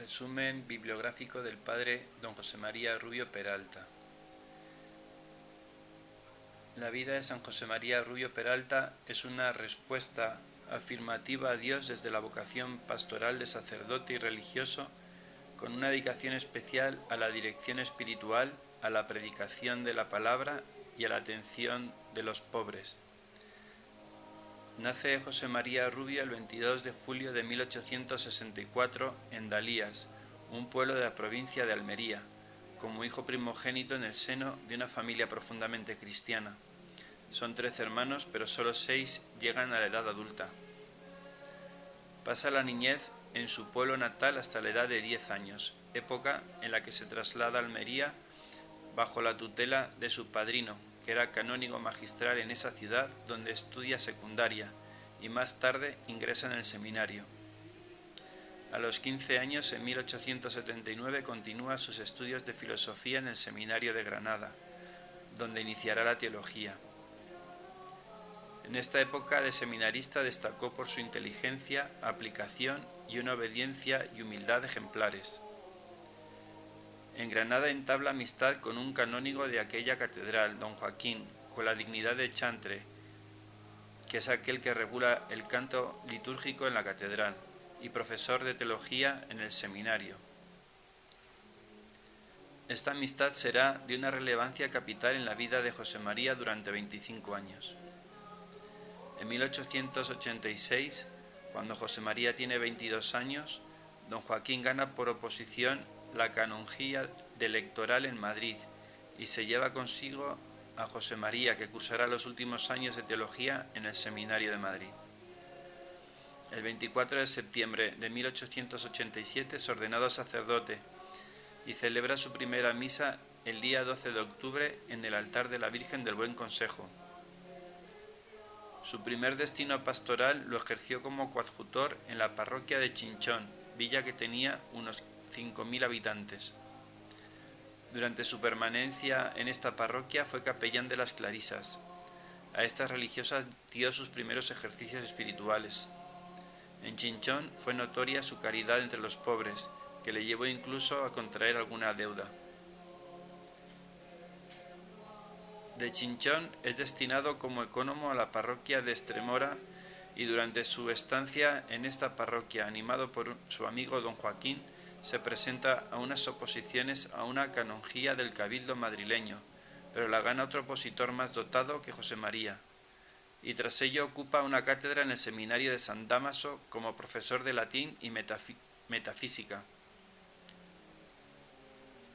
Resumen bibliográfico del padre don José María Rubio Peralta. La vida de San José María Rubio Peralta es una respuesta afirmativa a Dios desde la vocación pastoral de sacerdote y religioso, con una dedicación especial a la dirección espiritual, a la predicación de la palabra y a la atención de los pobres. Nace José María Rubio el 22 de julio de 1864 en Dalías, un pueblo de la provincia de Almería, como hijo primogénito en el seno de una familia profundamente cristiana. Son 13 hermanos, pero solo 6 llegan a la edad adulta. Pasa la niñez en su pueblo natal hasta la edad de 10 años, época en la que se traslada a Almería bajo la tutela de su padrino, que era canónigo magistral en esa ciudad, donde estudia secundaria y más tarde ingresa en el seminario. A los 15 años, en 1879, continúa sus estudios de filosofía en el seminario de Granada, donde iniciará la teología. En esta época de seminarista destacó por su inteligencia, aplicación y una obediencia y humildad ejemplares. En Granada entabla amistad con un canónigo de aquella catedral, don Joaquín, con la dignidad de chantre, que es aquel que regula el canto litúrgico en la catedral, y profesor de teología en el seminario. Esta amistad será de una relevancia capital en la vida de José María durante 25 años. En 1886, cuando José María tiene 22 años, don Joaquín gana por oposición la canonjía de electoral en Madrid y se lleva consigo a José María, que cursará los últimos años de teología en el Seminario de Madrid. El 24 de septiembre de 1887 es ordenado sacerdote y celebra su primera misa el día 12 de octubre en el altar de la Virgen del Buen Consejo. Su primer destino pastoral lo ejerció como coadjutor en la parroquia de Chinchón, villa que tenía unos 5.000 habitantes. Durante su permanencia en esta parroquia fue capellán de las Clarisas. A estas religiosas dio sus primeros ejercicios espirituales. En Chinchón fue notoria su caridad entre los pobres, que le llevó incluso a contraer alguna deuda. De Chinchón es destinado como ecónomo a la parroquia de Estremora y durante su estancia en esta parroquia, animado por su amigo don Joaquín, se presenta a unas oposiciones a una canonjía del cabildo madrileño, pero la gana otro opositor más dotado que José María, y tras ello ocupa una cátedra en el seminario de San Dámaso como profesor de latín y metafísica.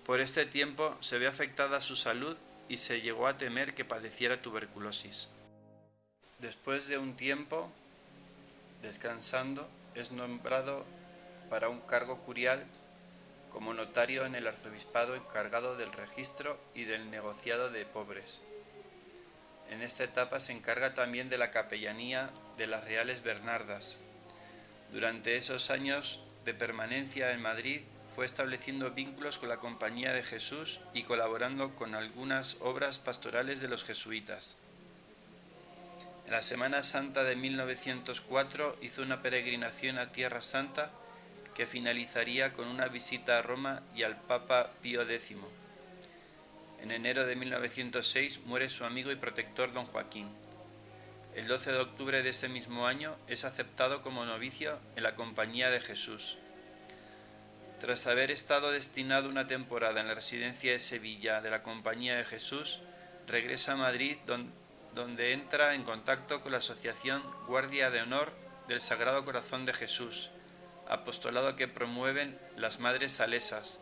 Por este tiempo se ve afectada su salud y se llegó a temer que padeciera tuberculosis. Después de un tiempo descansando, es nombrado para un cargo curial como notario en el arzobispado encargado del registro y del negociado de pobres. En esta etapa se encarga también de la capellanía de las Reales Bernardas. Durante esos años de permanencia en Madrid fue estableciendo vínculos con la Compañía de Jesús y colaborando con algunas obras pastorales de los jesuitas. En la Semana Santa de 1904 hizo una peregrinación a Tierra Santa que finalizaría con una visita a Roma y al Papa Pío X. En enero de 1906 muere su amigo y protector don Joaquín. El 12 de octubre de ese mismo año es aceptado como novicio en la Compañía de Jesús. Tras haber estado destinado una temporada en la residencia de Sevilla de la Compañía de Jesús, regresa a Madrid donde entra en contacto con la Asociación Guardia de Honor del Sagrado Corazón de Jesús, apostolado que promueven las Madres Salesas,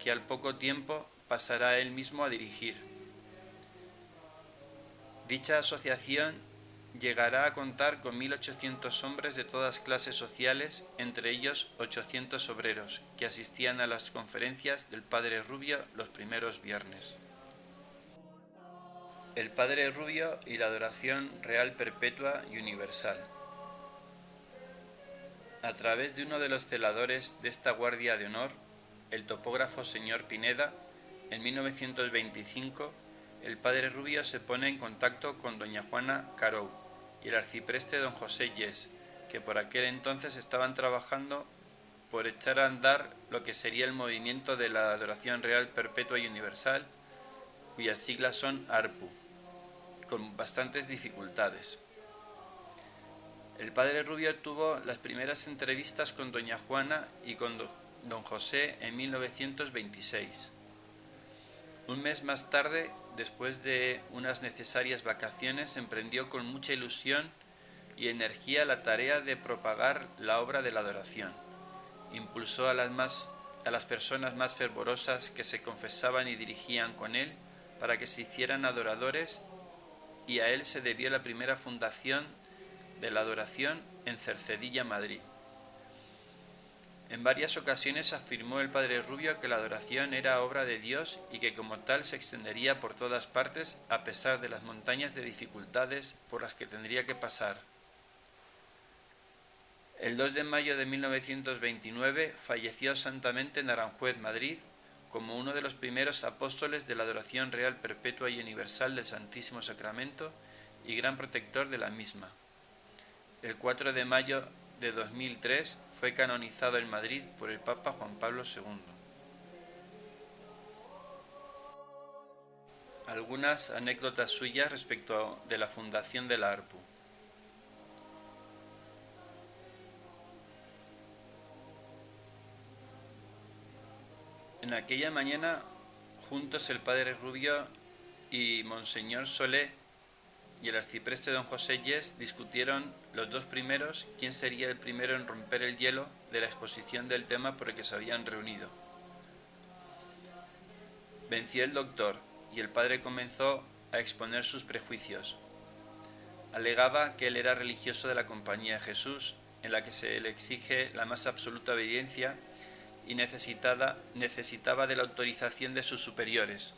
que al poco tiempo pasará él mismo a dirigir. Dicha asociación llegará a contar con 1.800 hombres de todas clases sociales, entre ellos 800 obreros, que asistían a las conferencias del Padre Rubio los primeros viernes. El Padre Rubio y la adoración real perpetua y universal. A través de uno de los celadores de esta guardia de honor, el topógrafo señor Pineda, en 1925, el Padre Rubio se pone en contacto con doña Juana Carou y el arcipreste don José Yes, que por aquel entonces estaban trabajando por echar a andar lo que sería el movimiento de la adoración real perpetua y universal, cuyas siglas son ARPU, con bastantes dificultades. El padre Rubio tuvo las primeras entrevistas con doña Juana y con don José en 1926. Un mes más tarde, después de unas necesarias vacaciones, emprendió con mucha ilusión y energía la tarea de propagar la obra de la adoración. Impulsó a las personas más fervorosas que se confesaban y dirigían con él para que se hicieran adoradores, y a él se debió la primera fundación de la adoración en Cercedilla, Madrid. En varias ocasiones afirmó el padre Rubio que la adoración era obra de Dios y que como tal se extendería por todas partes a pesar de las montañas de dificultades por las que tendría que pasar. El 2 de mayo de 1929 falleció santamente en Aranjuez, Madrid, como uno de los primeros apóstoles de la adoración real perpetua y universal del Santísimo Sacramento y gran protector de la misma. El 4 de mayo de 2003 fue canonizado en Madrid por el Papa Juan Pablo II. Algunas anécdotas suyas respecto de la fundación de la ARPU. En aquella mañana, juntos el padre Rubio y Monseñor Solé y el arcipreste don José Yes discutieron los dos primeros quién sería el primero en romper el hielo de la exposición del tema por el que se habían reunido. Venció el doctor y el padre comenzó a exponer sus prejuicios. Alegaba que él era religioso de la Compañía de Jesús, en la que se le exige la más absoluta obediencia y necesitaba de la autorización de sus superiores.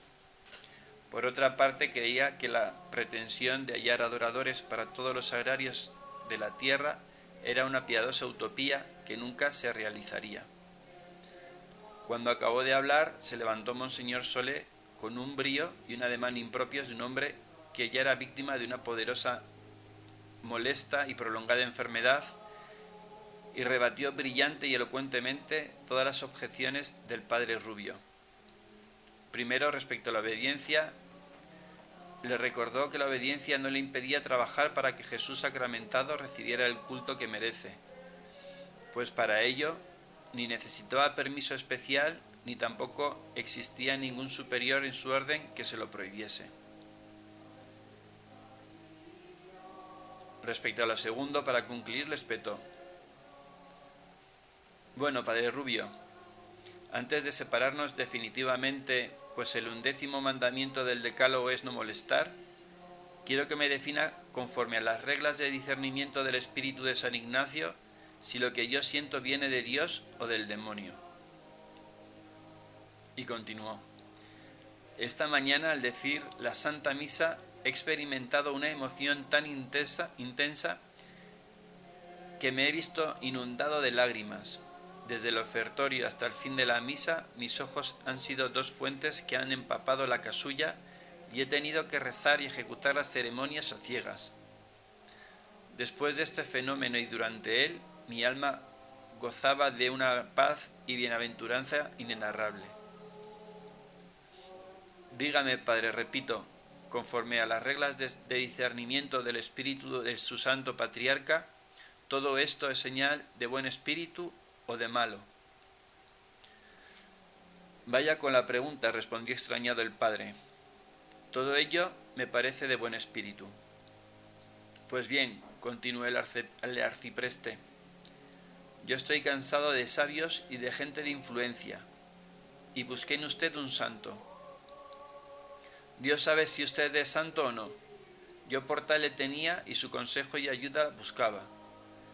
Por otra parte, creía que la pretensión de hallar adoradores para todos los agrarios de la tierra era una piadosa utopía que nunca se realizaría. Cuando acabó de hablar, se levantó Monseñor Solé con un brío y un ademán impropios de un hombre que ya era víctima de una poderosa, molesta y prolongada enfermedad, y rebatió brillante y elocuentemente todas las objeciones del padre Rubio. Primero, respecto a la obediencia, le recordó que la obediencia no le impedía trabajar para que Jesús sacramentado recibiera el culto que merece, pues para ello ni necesitaba permiso especial ni tampoco existía ningún superior en su orden que se lo prohibiese. Respecto a lo segundo, para concluir, le espetó: Bueno, padre Rubio, antes de separarnos definitivamente, pues el 11º mandamiento del Decálogo es no molestar, quiero que me defina, conforme a las reglas de discernimiento del espíritu de San Ignacio, si lo que yo siento viene de Dios o del demonio. Y continuó: Esta mañana, al decir la Santa Misa, he experimentado una emoción tan intensa que me he visto inundado de lágrimas. Desde el ofertorio hasta el fin de la misa, mis ojos han sido dos fuentes que han empapado la casulla y he tenido que rezar y ejecutar las ceremonias a ciegas. Después de este fenómeno y durante él, mi alma gozaba de una paz y bienaventuranza inenarrable. Dígame, padre, repito, conforme a las reglas de discernimiento del espíritu de su santo patriarca, ¿todo esto es señal de buen espíritu o de malo? Vaya con la pregunta, respondió extrañado el padre. Todo ello me parece de buen espíritu. Pues bien, continuó el arcipreste, yo estoy cansado de sabios y de gente de influencia, y busqué en usted un santo. Dios sabe si usted es santo o no. Yo por tal le tenía y su consejo y ayuda buscaba.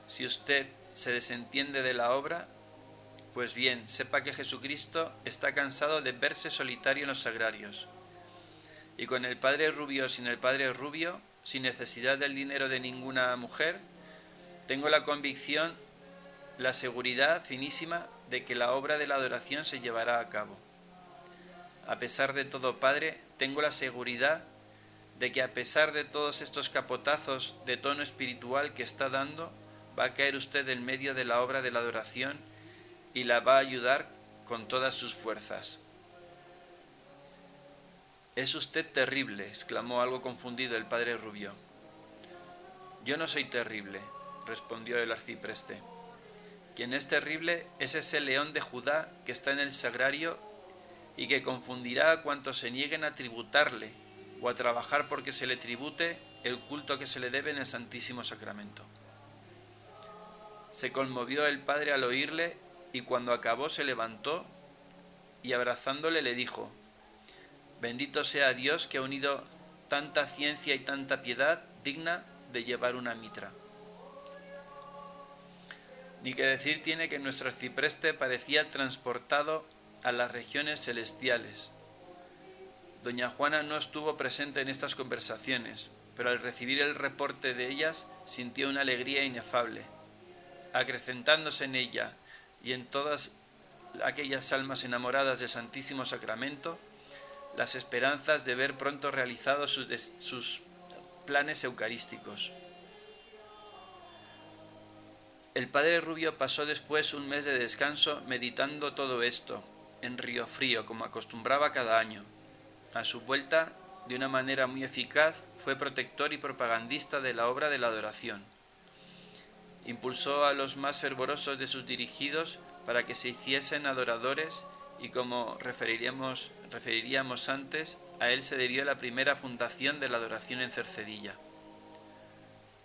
Si usted se desentiende de la obra, pues bien, sepa que Jesucristo está cansado de verse solitario en los sagrarios. Y con el padre Rubio o sin el padre Rubio, sin necesidad del dinero de ninguna mujer, tengo la convicción, la seguridad finísima de que la obra de la adoración se llevará a cabo. A pesar de todo, padre, tengo la seguridad de que a pesar de todos estos capotazos de tono espiritual que está dando, va a caer usted en medio de la obra de la adoración y la va a ayudar con todas sus fuerzas. «Es usted terrible», exclamó algo confundido el padre Rubio. «Yo no soy terrible», respondió el arcipreste. «Quien es terrible es ese león de Judá que está en el sagrario y que confundirá a cuantos se nieguen a tributarle o a trabajar porque se le tribute el culto que se le debe en el Santísimo Sacramento». Se conmovió el padre al oírle y cuando acabó se levantó y abrazándole le dijo: «Bendito sea Dios que ha unido tanta ciencia y tanta piedad digna de llevar una mitra». Ni que decir tiene que nuestro arcipreste parecía transportado a las regiones celestiales. Doña Juana no estuvo presente en estas conversaciones, pero al recibir el reporte de ellas sintió una alegría inefable, acrecentándose en ella y en todas aquellas almas enamoradas del Santísimo Sacramento las esperanzas de ver pronto realizados sus planes eucarísticos. El padre Rubio pasó después un mes de descanso meditando todo esto, en Riofrío, como acostumbraba cada año. A su vuelta, de una manera muy eficaz, fue protector y propagandista de la obra de la adoración. Impulsó a los más fervorosos de sus dirigidos para que se hiciesen adoradores y, como referiríamos antes, a él se debió la primera fundación de la adoración en Cercedilla.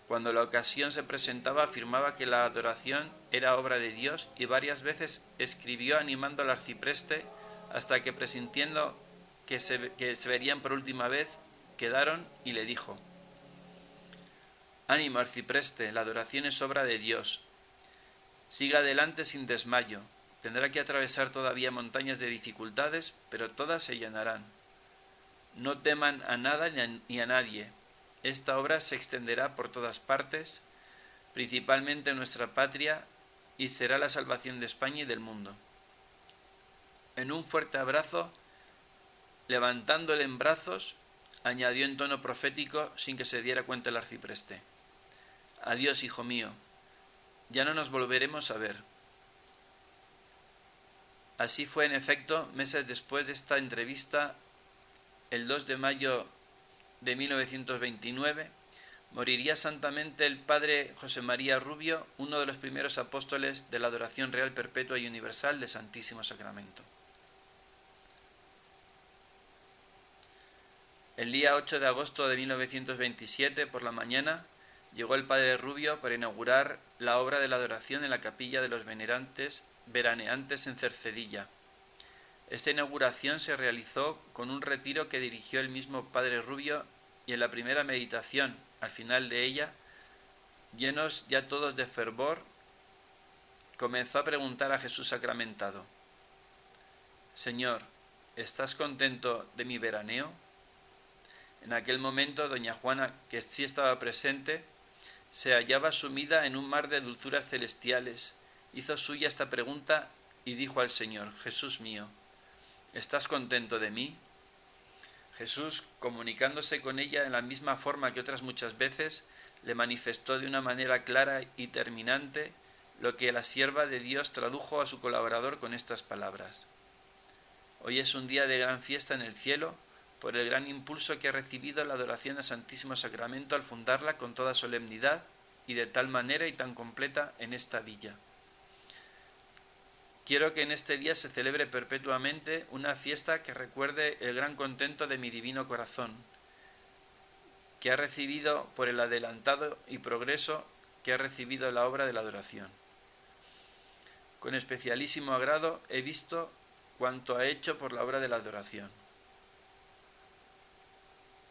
Cuando la ocasión se presentaba afirmaba que la adoración era obra de Dios y varias veces escribió animando al arcipreste hasta que, presintiendo que se verían por última vez, quedaron y le dijo: «Ánimo, arcipreste, la adoración es obra de Dios. Siga adelante sin desmayo. Tendrá que atravesar todavía montañas de dificultades, pero todas se llenarán. No teman a nada ni a nadie. Esta obra se extenderá por todas partes, principalmente en nuestra patria, y será la salvación de España y del mundo». En un fuerte abrazo, levantándole en brazos, añadió en tono profético sin que se diera cuenta el arcipreste: «Adiós, hijo mío, ya no nos volveremos a ver». Así fue, en efecto, meses después de esta entrevista, el 2 de mayo de 1929, moriría santamente el padre José María Rubio, uno de los primeros apóstoles de la adoración real, perpetua y universal del Santísimo Sacramento. El día 8 de agosto de 1927, por la mañana, llegó el padre Rubio para inaugurar la obra de la adoración en la capilla de los veraneantes en Cercedilla. Esta inauguración se realizó con un retiro que dirigió el mismo padre Rubio y en la primera meditación, al final de ella, llenos ya todos de fervor, comenzó a preguntar a Jesús sacramentado: «Señor, ¿estás contento de mi veraneo?». En aquel momento doña Juana, que sí estaba presente, se hallaba sumida en un mar de dulzuras celestiales. Hizo suya esta pregunta y dijo al Señor: «Jesús mío, ¿estás contento de mí?». Jesús, comunicándose con ella en la misma forma que otras muchas veces, le manifestó de una manera clara y terminante lo que la sierva de Dios tradujo a su colaborador con estas palabras: «Hoy es un día de gran fiesta en el cielo por el gran impulso que ha recibido la adoración al Santísimo Sacramento al fundarla con toda solemnidad y de tal manera y tan completa en esta villa. Quiero que en este día se celebre perpetuamente una fiesta que recuerde el gran contento de mi divino corazón, que ha recibido por el adelantado y progreso que ha recibido la obra de la adoración. Con especialísimo agrado he visto cuanto ha hecho por la obra de la adoración.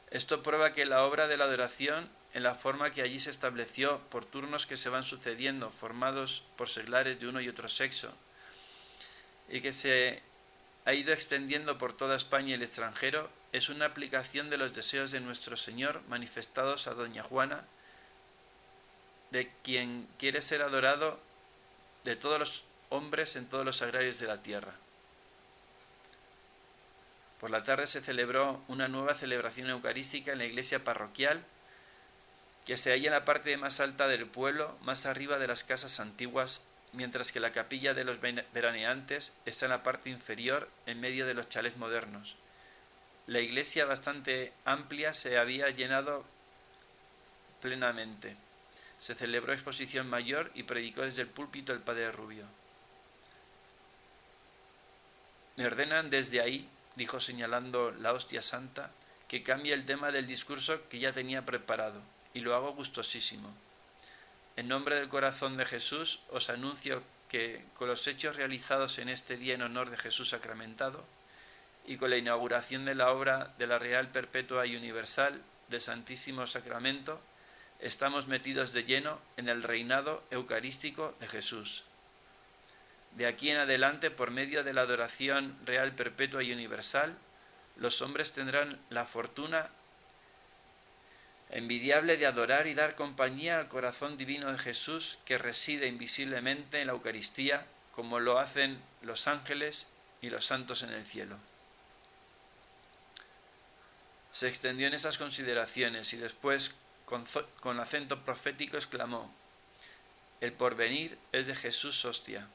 Esto prueba que la obra de la adoración, en la forma que allí se estableció por turnos que se van sucediendo, formados por seglares de uno y otro sexo, y que se ha ido extendiendo por toda España y el extranjero, es una aplicación de los deseos de nuestro Señor manifestados a doña Juana, de quien quiere ser adorado de todos los hombres en todos los sagrarios de la tierra. Por la tarde se celebró una nueva celebración eucarística en la iglesia parroquial, que se halla en la parte más alta del pueblo, más arriba de las casas antiguas mientras que la capilla de los veraneantes está en la parte inferior, en medio de los chalés modernos. La iglesia, bastante amplia, se había llenado plenamente. Se celebró exposición mayor y predicó desde el púlpito el padre Rubio. Me ordenan desde ahí, dijo señalando la hostia santa, que cambie el tema del discurso que ya tenía preparado, y lo hago gustosísimo. En nombre del corazón de Jesús os anuncio que, con los hechos realizados en este día en honor de Jesús sacramentado, y con la inauguración de la obra de la Real Perpetua y Universal del Santísimo Sacramento, estamos metidos de lleno en el reinado eucarístico de Jesús. De aquí en adelante, por medio de la adoración real, perpetua y universal, los hombres tendrán la fortuna envidiable de adorar y dar compañía al corazón divino de Jesús, que reside invisiblemente en la Eucaristía, como lo hacen los ángeles y los santos en el cielo. Se extendió en esas consideraciones y después, con acento profético, exclamó: el porvenir es de Jesús hostia.